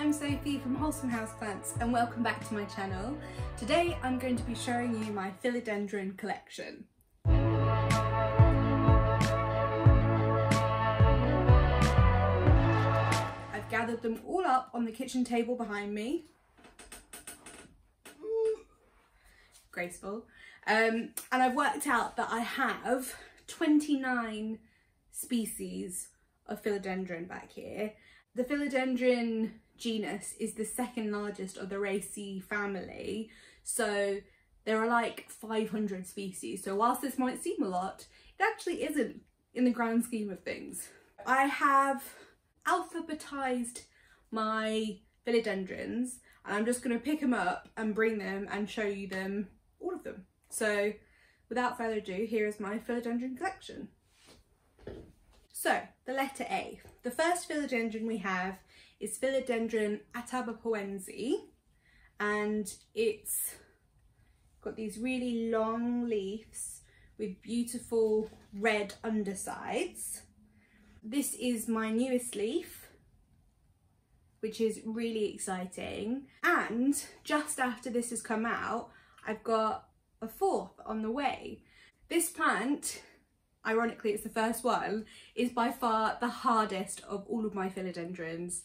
I'm Sophie from Wholesome Houseplants and welcome back to my channel. Today I'm going to be showing you my Philodendron collection. I've gathered them all up on the kitchen table behind me. Graceful. And I've worked out that I have 29 species of philodendron back here. The Philodendron genus is the second largest of the Raceae family, so there are like 500 species. So whilst this might seem a lot, it actually isn't in the grand scheme of things. I have alphabetized my philodendrons and I'm just going to pick them up and bring them and show you them, all of them. So without further ado, here is my philodendron collection. So, the letter A. The first philodendron we have is Philodendron Atabapoense, and it's got these really long leaves with beautiful red undersides. This is my newest leaf, which is really exciting, and just after this has come out, I've got a fourth on the way. This plant, ironically it's the first one, is by far the hardest of all of my philodendrons.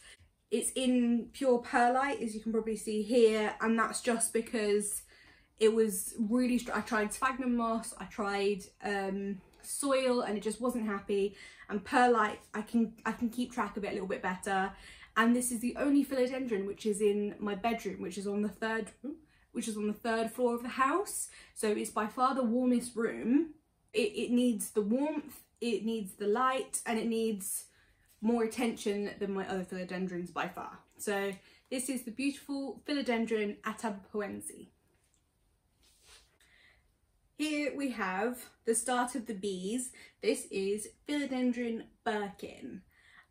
It's in pure perlite, as you can probably see here, and that's just because it was really, I tried sphagnum moss, I tried soil, and it just wasn't happy. And perlite, I can keep track of it a little bit better. And this is the only philodendron which is in my bedroom, which is on the third floor of the house. So it's by far the warmest room. It needs the warmth, it needs the light, and it needs more attention than my other philodendrons by far. So this is the beautiful Philodendron Atabapoense. Here we have the start of the B's. This is Philodendron Birkin,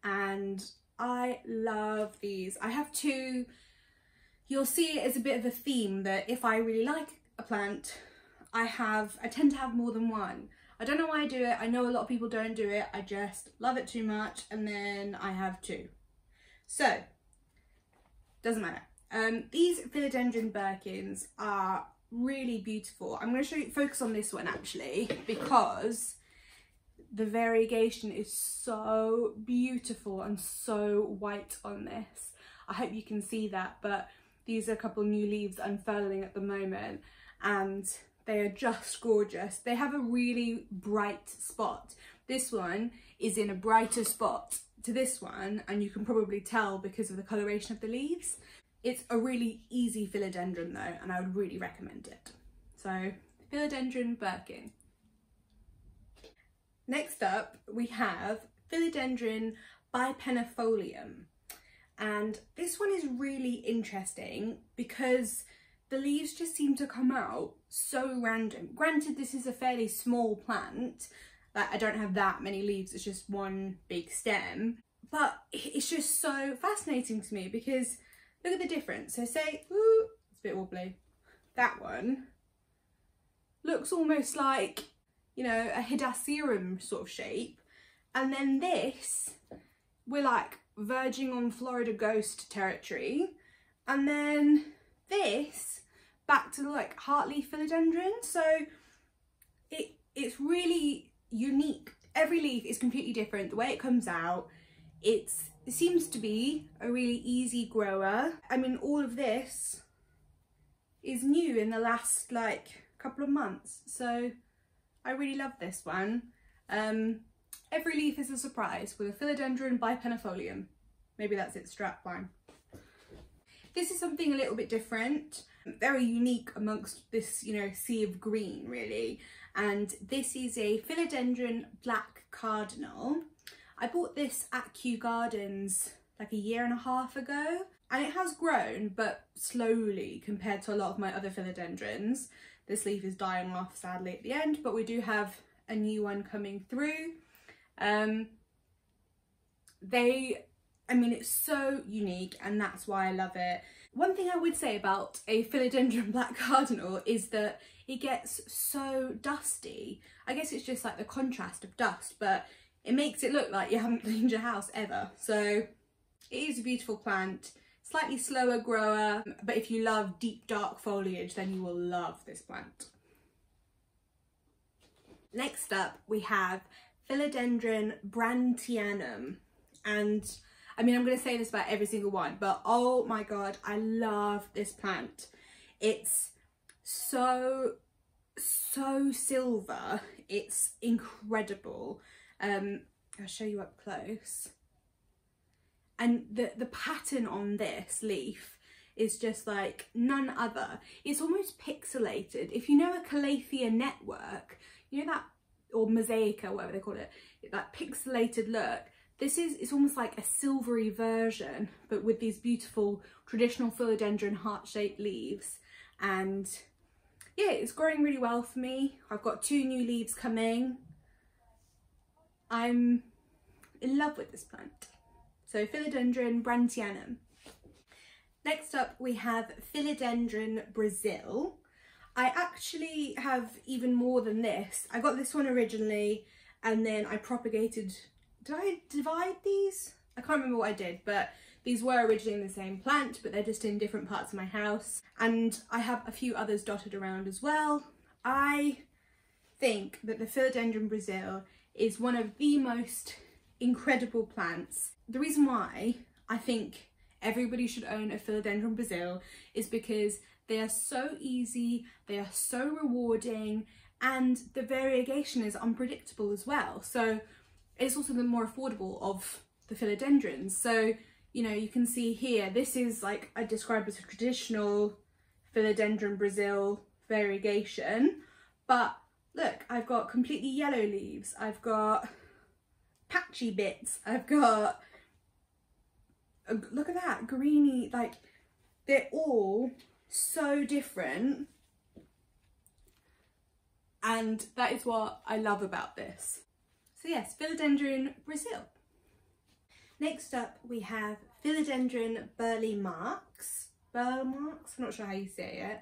and I love these. I have two. You'll see it as a bit of a theme that if I really like a plant, I tend to have more than one. I don't know why I do it. I know a lot of people don't do it. I just love it too much, and then I have two. So, doesn't matter. These Philodendron Birkins are really beautiful. I'm going to focus on this one actually, because the variegation is so beautiful and so white on this. I hope you can see that, but these are a couple new leaves unfurling at the moment, and they are just gorgeous. They have a really bright spot. This one is in a brighter spot to this one, and you can probably tell because of the coloration of the leaves. It's a really easy philodendron though, and I would really recommend it. So, Philodendron Birkin. Next up, we have Philodendron Bipennifolium. And this one is really interesting because the leaves just seem to come out so random. Granted, this is a fairly small plant, like I don't have that many leaves, it's just one big stem, but it's just so fascinating to me because look at the difference. So say, ooh, it's a bit wobbly. That one looks almost like, you know, a Hederaceum sort of shape, and then this, we're like verging on Florida ghost territory, and then this back to like heartleaf philodendron. So it's really unique. Every leaf is completely different. The way it comes out, it seems to be a really easy grower. I mean, all of this is new in the last like couple of months, so I really love this one. Every leaf is a surprise with a Philodendron Bipennifolium. Maybe that's its strap line. This is something a little bit different, very unique amongst this, you know, sea of green really. And this is a Philodendron Black Cardinal. I bought this at Kew Gardens like a year and a half ago, and it has grown, but slowly compared to a lot of my other philodendrons. This leaf is dying off sadly at the end, but we do have a new one coming through. I mean, it's so unique, and that's why I love it. One thing I would say about a Philodendron Black Cardinal is that it gets so dusty. I guess it's just like the contrast of dust, but it makes it look like you haven't cleaned your house ever. So it is a beautiful plant. Slightly slower grower, but if you love deep dark foliage, then you will love this plant. Next up, we have Philodendron Brandtianum. And I mean, I'm going to say this about every single one, but oh my God, I love this plant. It's so silver. It's incredible. I'll show you up close. And the pattern on this leaf is just like none other. It's almost pixelated. If you know a Calathea network, you know that, or Mosaica, whatever they call it, that pixelated look. It's almost like a silvery version, but with these beautiful traditional philodendron heart-shaped leaves. And yeah, it's growing really well for me. I've got 2 new leaves coming. I'm in love with this plant. So Philodendron Brandtianum. Next up we have Philodendron Brasil. I actually have even more than this. I got this one originally and then I propagated. Did I divide these? I can't remember what I did, but these were originally in the same plant, but they're just in different parts of my house. And I have a few others dotted around as well. I think that the Philodendron Brasil is one of the most incredible plants. The reason why I think everybody should own a Philodendron Brasil is because they are so easy, they are so rewarding, and the variegation is unpredictable as well. So it's also the more affordable of the philodendrons. So, you know, you can see here, this is like I described as a traditional Philodendron Brasil variegation, but look, I've got completely yellow leaves, I've got patchy bits, I've got, look at that, greeny, like they're all so different, and that is what I love about this. So yes, Philodendron Brasil. Next up we have Philodendron Burle Marx. Burle Marx? I'm not sure how you say it.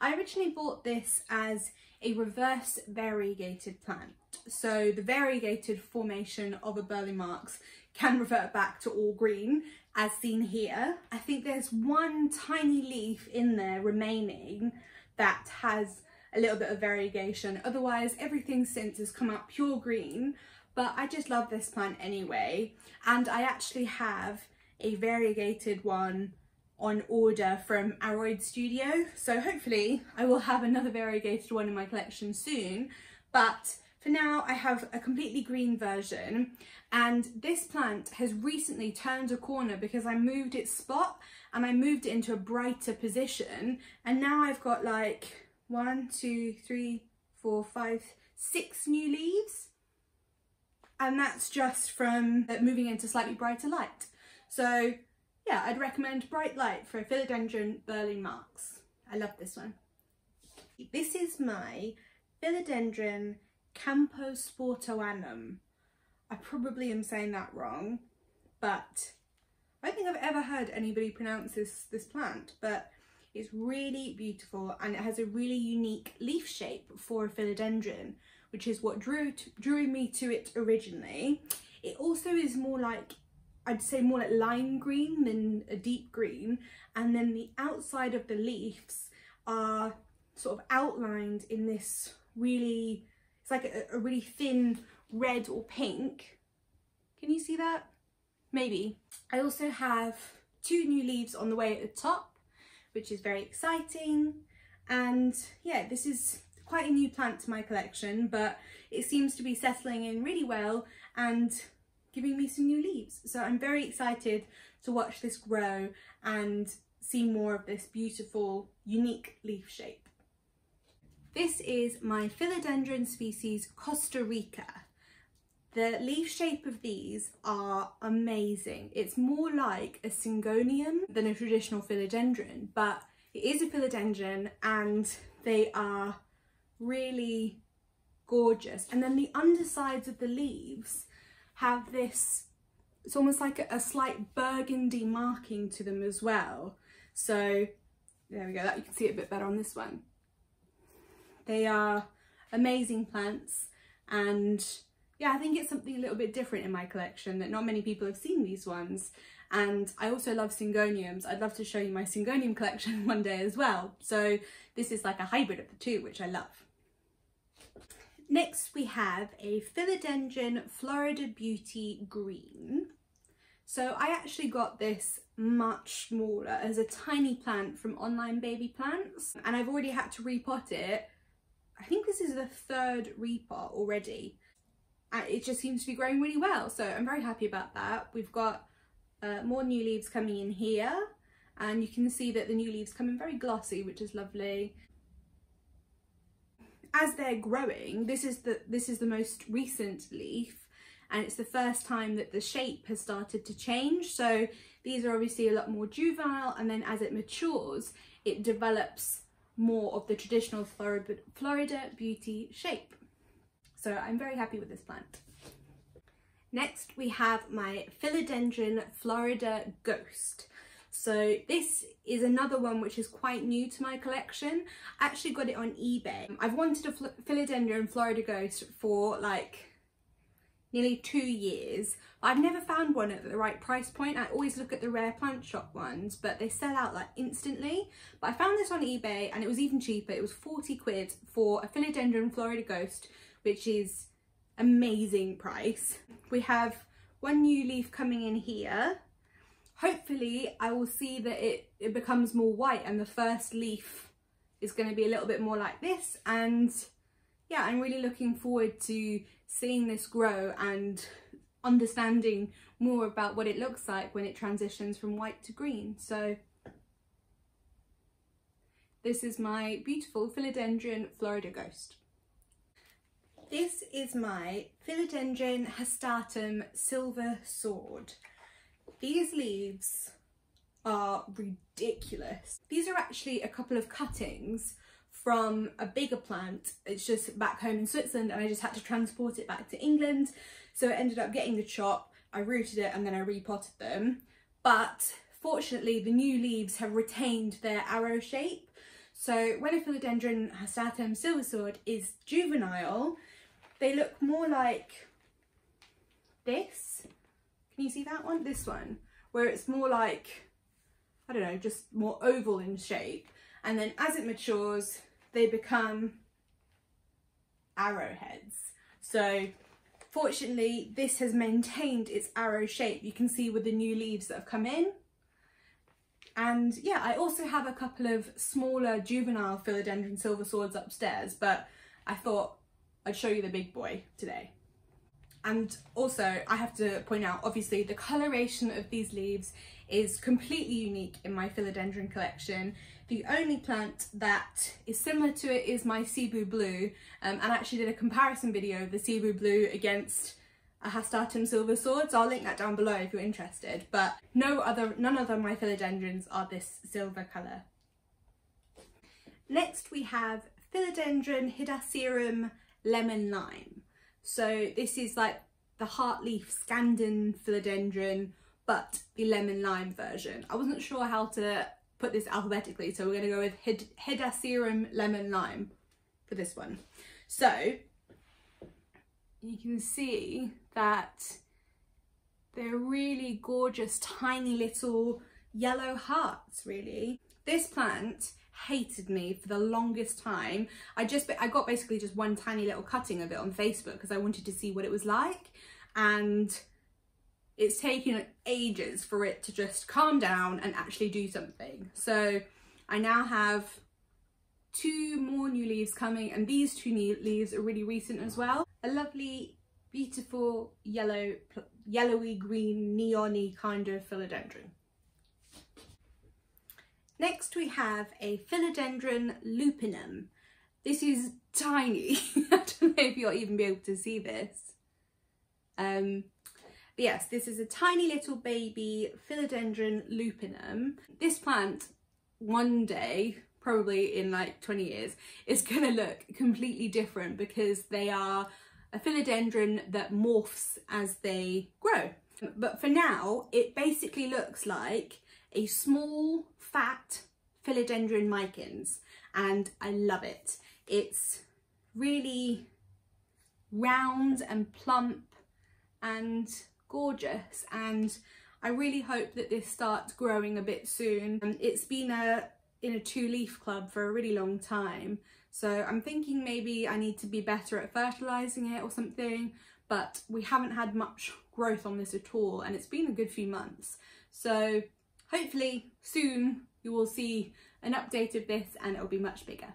I originally bought this as a reverse variegated plant. So the variegated formation of a Burle Marx can revert back to all green, as seen here. I think there's one tiny leaf in there remaining that has a little bit of variegation. Otherwise, everything since has come out pure green, but I just love this plant anyway. And I actually have a variegated one on order from Aroid Studio. So hopefully I will have another variegated one in my collection soon. But for now, I have a completely green version, and this plant has recently turned a corner because I moved its spot and I moved it into a brighter position, and now I've got like 1, 2, 3, 4, 5, 6 new leaves, and that's just from moving into slightly brighter light. So yeah, I'd recommend bright light for a Philodendron Burle Marx. I love this one. This is my Philodendron Camposportoanum. I probably am saying that wrong, but I don't think I've ever heard anybody pronounce this plant, but it's really beautiful and it has a really unique leaf shape for a philodendron, which is what drew me to it originally. It also is more like, I'd say more like lime green than a deep green, and then the outside of the leaves are sort of outlined in this really, it's like a really thin red or pink. Can you see that? Maybe. I also have 2 new leaves on the way at the top, which is very exciting. And yeah, this is quite a new plant to my collection, but it seems to be settling in really well and giving me some new leaves. So I'm very excited to watch this grow and see more of this beautiful, unique leaf shape. This is my philodendron species Costa Rica. The leaf shape of these are amazing. It's more like a syngonium than a traditional philodendron, but it is a philodendron and they are really gorgeous. And then the undersides of the leaves have this, it's almost like a slight burgundy marking to them as well. So there we go, that you can see it a bit better on this one. They are amazing plants, and yeah, I think it's something a little bit different in my collection, that not many people have seen these ones, And I also love syngoniums. I'd love to show you my syngonium collection one day as well. So this is like a hybrid of the two, which I love. Next we have a Philodendron Florida Beauty Green. So I actually got this much smaller as a tiny plant from Online Baby Plants, and I've already had to repot it. I think this is the third repot already, and it just seems to be growing really well, so I'm very happy about that. We've got more new leaves coming in here, and you can see that the new leaves come in very glossy, which is lovely. As they're growing, this is the most recent leaf, and it's the first time that the shape has started to change. So these are obviously a lot more juvenile, and then as it matures, it develops more of the traditional Florida Beauty shape. So I'm very happy with this plant. Next we have my Philodendron Florida Ghost. So this is another one which is quite new to my collection. I actually got it on eBay. I've wanted a Philodendron Florida Ghost for like nearly 2 years. I've never found one at the right price point. I always look at the rare plant shop ones, but they sell out like instantly. But I found this on eBay and it was even cheaper. It was 40 quid for a Philodendron Florida Ghost, which is amazing price. We have one new leaf coming in here. Hopefully I will see that it becomes more white and the first leaf is going to be a little bit more like this. And yeah, I'm really looking forward to seeing this grow and understanding more about what it looks like when it transitions from white to green. So this is my beautiful Philodendron Florida Ghost. This is my Philodendron Hastatum Silver Sword. These leaves are ridiculous. These are actually a couple of cuttings from a bigger plant. It's just back home in Switzerland, and I just had to transport it back to England. So it ended up getting the chop, I rooted it, and then I repotted them. But fortunately, the new leaves have retained their arrow shape. So when a Philodendron Hastatum Silver Sword is juvenile, they look more like this. Can you see that one? This one, where it's more like, I don't know, just more oval in shape. And then as it matures, they become arrowheads. So fortunately, this has maintained its arrow shape. You can see with the new leaves that have come in. And yeah, I also have a couple of smaller juvenile Philodendron Silver Swords upstairs, but I thought I'd show you the big boy today. And also I have to point out, obviously the coloration of these leaves is completely unique in my Philodendron collection. The only plant that is similar to it is my Cebu Blue, and I actually did a comparison video of the Cebu Blue against a Hastatum Silver Sword, so I'll link that down below if you're interested. But none other of my Philodendrons are this silver colour. Next we have Philodendron Hederaceum Lemon Lime. So this is like the heartleaf Scandens philodendron, but the lemon lime version. I wasn't sure how to put this alphabetically, so we're going to go with Hederaceum Lemon Lime for this one. So you can see that they're really gorgeous, tiny little yellow hearts, really. This plant hated me for the longest time. I got basically just one tiny little cutting of it on Facebook because I wanted to see what it was like, and it's taken ages for it to just calm down and actually do something. So I now have 2 more new leaves coming, and these 2 new leaves are really recent as well. A lovely, beautiful yellowy green neon-y kind of philodendron. Next we have a Philodendron Lupinum. This is tiny. I don't know if you'll even be able to see this. But yes, this is a tiny little baby Philodendron Lupinum. This plant, one day, probably in like 20 years, is going to look completely different because they are a philodendron that morphs as they grow. But for now, it basically looks like a small, fat Philodendron micans, and I love it. It's really round and plump and gorgeous, and I really hope that this starts growing a bit soon. It's been in a 2-leaf club for a really long time, so I'm thinking maybe I need to be better at fertilizing it or something, but we haven't had much growth on this at all, and it's been a good few months. So hopefully soon you will see an update of this and it'll be much bigger.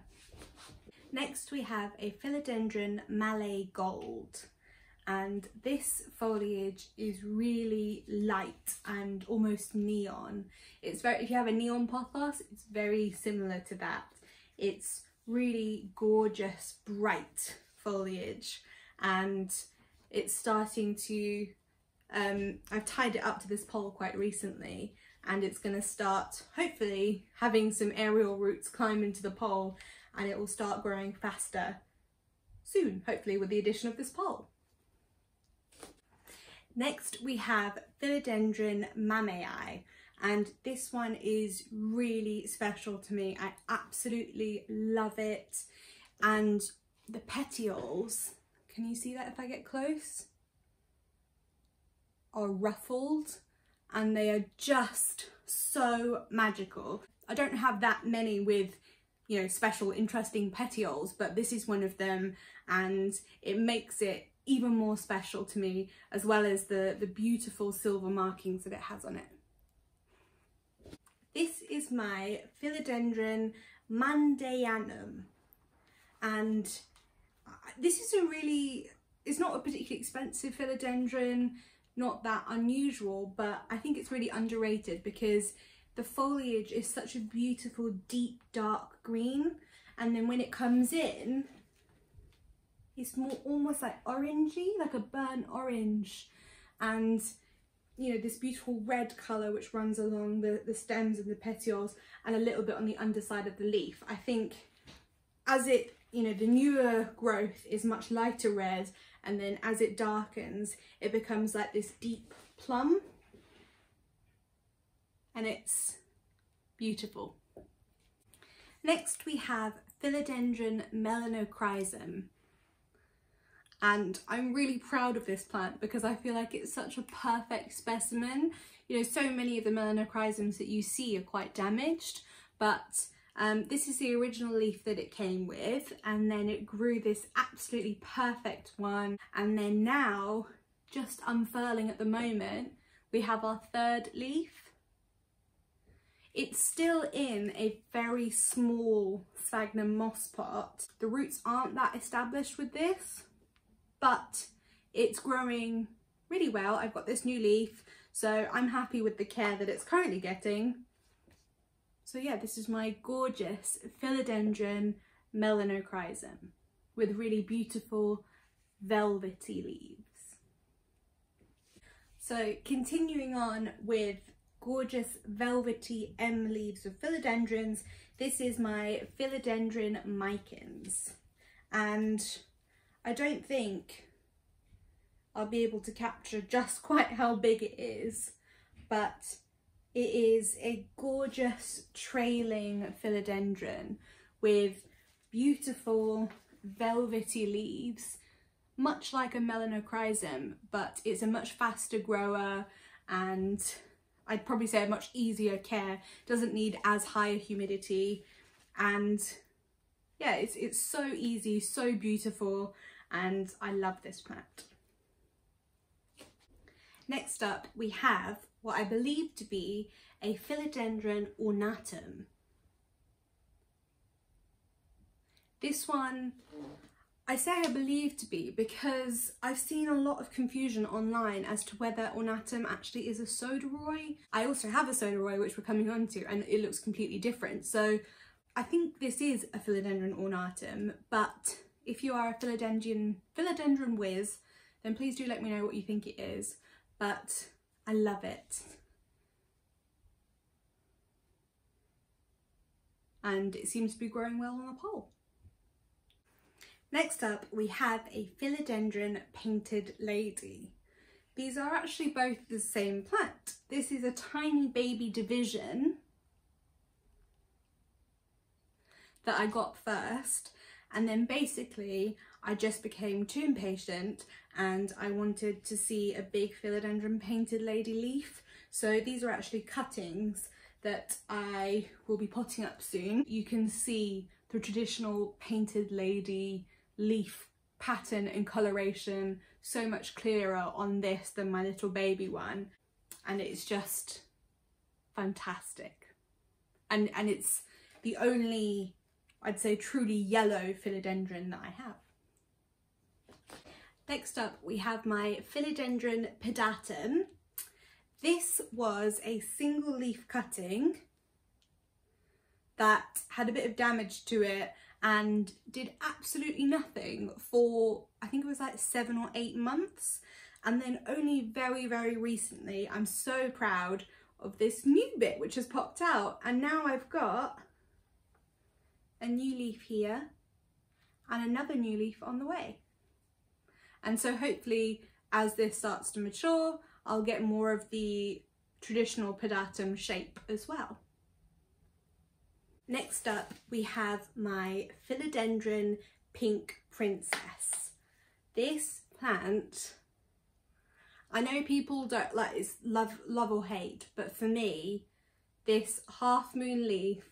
Next we have a Philodendron Malay Gold, and this foliage is really light and almost neon. It's very, if you have a neon pothos, it's very similar to that. It's really gorgeous, bright foliage, and it's starting to, I've tied it up to this pole quite recently, and it's going to start hopefully having some aerial roots climb into the pole, and it will start growing faster soon, hopefully with the addition of this pole. Next we have Philodendron Mamei, and this one is really special to me. I absolutely love it, and the petioles, can you see that if I get close, are ruffled, and they are just so magical. I don't have that many with, you know, special interesting petioles, but this is one of them, and it makes it even more special to me, as well as the beautiful silver markings that it has on it. This is my Philodendron Mandaianum, and this is a really, it's not a particularly expensive philodendron, not that unusual, but I think it's really underrated because the foliage is such a beautiful deep dark green, and then when it comes in it's more almost like orangey, like a burnt orange, and you know, this beautiful red colour which runs along the stems and the petioles and a little bit on the underside of the leaf. I think as it, you know, the newer growth is much lighter red, and then as it darkens it becomes like this deep plum, and it's beautiful. Next we have Philodendron Melanochrysum, and I'm really proud of this plant because I feel like it's such a perfect specimen. You know, so many of the melanochrysums that you see are quite damaged, but this is the original leaf that it came with, and then it grew this absolutely perfect one, and then now, just unfurling at the moment, we have our 3rd leaf. It's still in a very small sphagnum moss pot. The roots aren't that established with this, but it's growing really well. I've got this new leaf, so I'm happy with the care that it's currently getting. So yeah, this is my gorgeous Philodendron Melanochrysum with really beautiful velvety leaves. So continuing on with gorgeous velvety M leaves of philodendrons, this is my Philodendron Micans, and I don't think I'll be able to capture just quite how big it is, but it is a gorgeous trailing philodendron with beautiful velvety leaves, much like a melanochrysum, but it's a much faster grower, and I'd probably say a much easier care, doesn't need as high a humidity, and yeah, it's so easy, so beautiful, and I love this plant. Next up we have what I believe to be a Philodendron Ornatum. This one, I say I believe to be because I've seen a lot of confusion online as to whether Ornatum actually is a Sodiroi. I also have a Sodiroi which we're coming on to, and it looks completely different. So I think this is a Philodendron Ornatum, but if you are a Philodendron whiz, then please do let me know what you think it is. But I love it. And it seems to be growing well on a pole. Next up we have a Philodendron Painted Lady. These are actually both the same plant. This is a tiny baby division that I got first, and then basically I just became too impatient and I wanted to see a big Philodendron Painted Lady leaf, So these are actually cuttings that I will be potting up soon. You can see the traditional painted lady leaf pattern and coloration so much clearer on this than my little baby one, and it's just fantastic. And it's the only, I'd say, truly yellow philodendron that I have. Next up we have my Philodendron Pedatum. This was a single leaf cutting that had a bit of damage to it and did absolutely nothing for, I think it was like 7 or 8 months. And then only very, very recently, I'm so proud of this new bit which has popped out. And now I've got a new leaf here and another new leaf on the way. And so hopefully as this starts to mature, I'll get more of the traditional pedatum shape as well. Next up we have my Philodendron Pink Princess. This plant, I know people don't like, it's love or hate, but for me this half moon leaf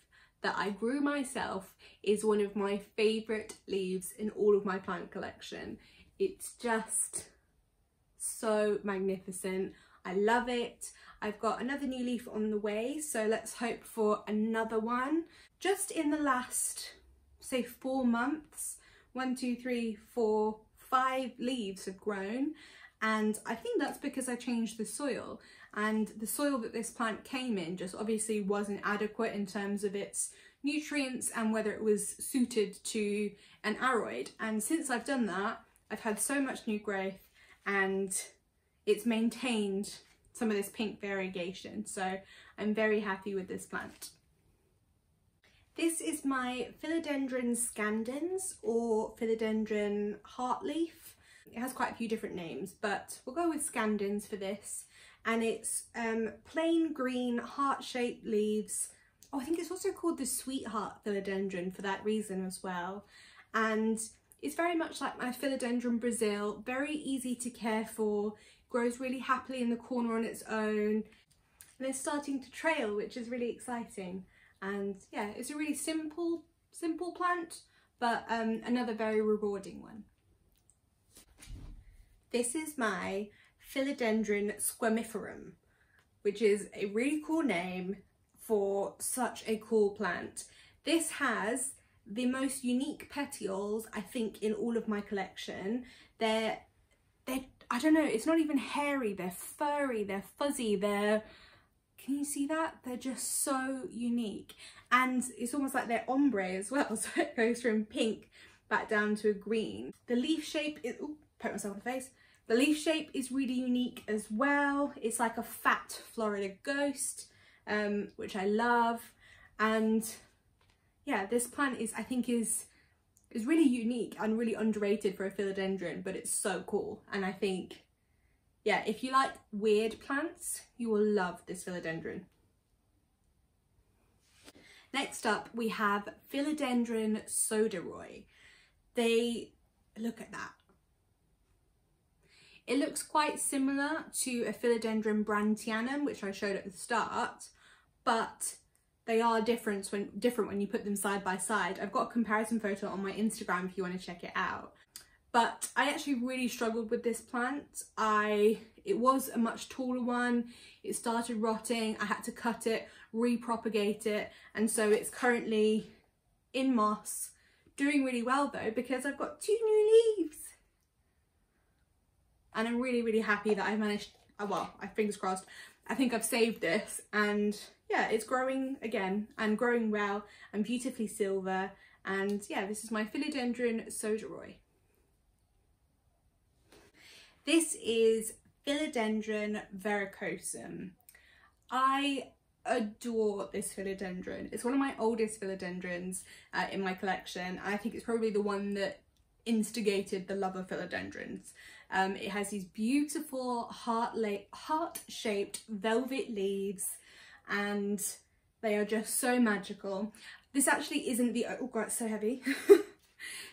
that I grew myself is one of my favourite leaves in all of my plant collection. It's just so magnificent. I love it. I've got another new leaf on the way, so let's hope for another one. Just in the last, say, 4 months, 1, 2, 3, 4, 5 leaves have grown, and I think that's because I changed the soil, and the soil that this plant came in just obviously wasn't adequate in terms of its nutrients and whether it was suited to an aroid. And since I've done that, I've had so much new growth and it's maintained some of this pink variegation, so I'm very happy with this plant. This is my Philodendron Scandens, or Philodendron heartleaf. It has quite a few different names, but we'll go with Scandens for this. And it's plain green heart-shaped leaves. Oh, I think it's also called the sweetheart philodendron for that reason as well. And it's very much like my Philodendron Brasil, very easy to care for, grows really happily in the corner on its own, and it's starting to trail, which is really exciting. And yeah, it's a really simple plant, but another very rewarding one. This is my Philodendron Squamiferum, which is a really cool name for such a cool plant. This has the most unique petioles, I think, in all of my collection. They're I don't know, it's not even hairy, they're furry, they're fuzzy, can you see that? They're just so unique. And it's almost like they're ombre as well, so it goes from pink back down to a green. The leaf shape is, ooh, poke myself in the face. The leaf shape is really unique as well. It's like a fat Florida ghost, which I love. And yeah, this plant is, I think, is really unique and really underrated for a philodendron, but it's so cool. And I think, yeah, if you like weird plants, you will love this philodendron. Next up, we have Philodendron Sodiroi. Look at that. It looks quite similar to a Philodendron Brandtianum, which I showed at the start, but they are different when you put them side by side. I've got a comparison photo on my Instagram if you want to check it out. But I actually really struggled with this plant. It was a much taller one. It started rotting. I had to cut it, repropagate it, and so it's currently in moss, doing really well though, because I've got 2 new leaves. And I'm really, really happy that I managed, well, fingers crossed, I think I've saved this, and yeah, it's growing again and growing well and beautifully silver. And yeah, this is my Philodendron Sodiroi. This is Philodendron Verrucosum. I adore this philodendron. It's one of my oldest philodendrons in my collection. I think it's probably the one that instigated the love of philodendrons. It has these beautiful heart-shaped velvet leaves, and they are just so magical. This actually isn't the, oh god, it's so heavy.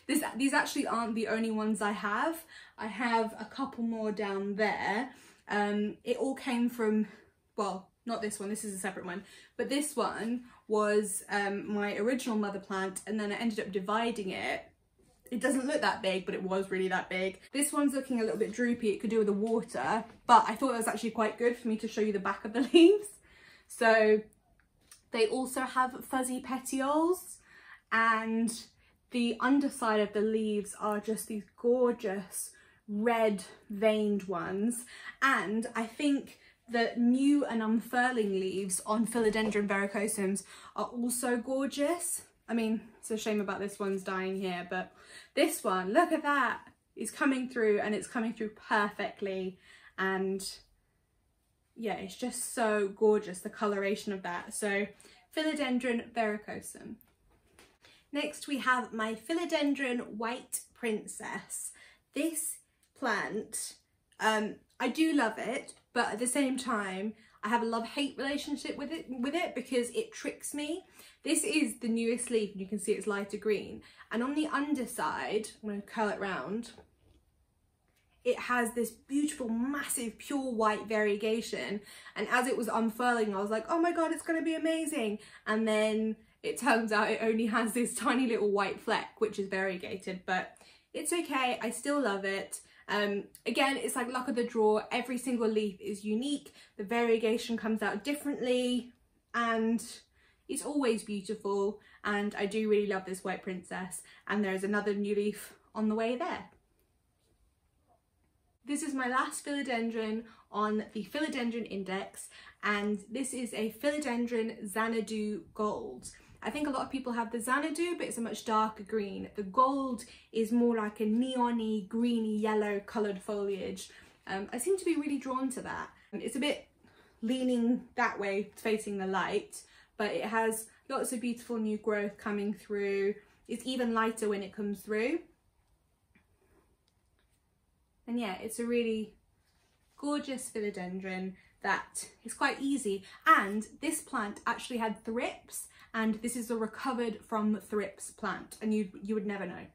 These actually aren't the only ones I have. I have a couple more down there. It all came from well, not this one, this is a separate one, but this one was my original mother plant, and then I ended up dividing it. It doesn't look that big, but it was really that big. This one's looking a little bit droopy. It could do with the water, but I thought it was actually quite good for me to show you the back of the leaves. So they also have fuzzy petioles, and the underside of the leaves are just these gorgeous red veined ones. And I think the new and unfurling leaves on Philodendron Verrucosums are also gorgeous. I mean, it's a shame about this one's dying here, but this one, look at that, is coming through, and it's coming through perfectly. And yeah, it's just so gorgeous, the coloration of that. So Philodendron Verrucosum. Next we have my Philodendron White Princess. This plant, I do love it, but at the same time I have a love-hate relationship with it because it tricks me. This is the newest leaf, and you can see it's lighter green, and on the underside, I'm going to curl it round, it has this beautiful, massive, pure white variegation. And as it was unfurling, I was like, oh my god, it's going to be amazing. And then it turns out it only has this tiny little white fleck, which is variegated, but it's okay. I still love it. Again, it's like luck of the draw. Every single leaf is unique. The variegation comes out differently, and it's always beautiful. And I do really love this White Princess. And there's another new leaf on the way there. This is my last philodendron on the Philodendron Index, and this is a Philodendron Xanadu Gold. I think a lot of people have the Xanadu, but it's a much darker green. The gold is more like a neon-y, greeny, yellow coloured foliage. I seem to be really drawn to that. It's a bit leaning that way, facing the light, but it has lots of beautiful new growth coming through. It's even lighter when it comes through. And yeah, it's a really gorgeous philodendron that is quite easy. And this plant actually had thrips, and this is a recovered from thrips plant, and you would never know.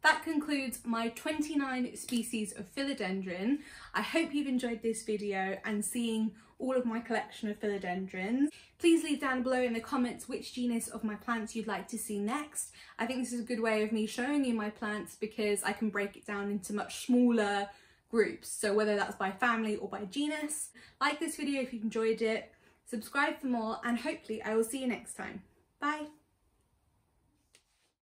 That concludes my 29 species of philodendron. I hope you've enjoyed this video and seeing all of my collection of philodendrons. Please leave down below in the comments which genus of my plants you'd like to see next. I think this is a good way of me showing you my plants because I can break it down into much smaller groups. So whether that's by family or by genus. Like this video if you've enjoyed it, subscribe for more, and hopefully I will see you next time. Bye.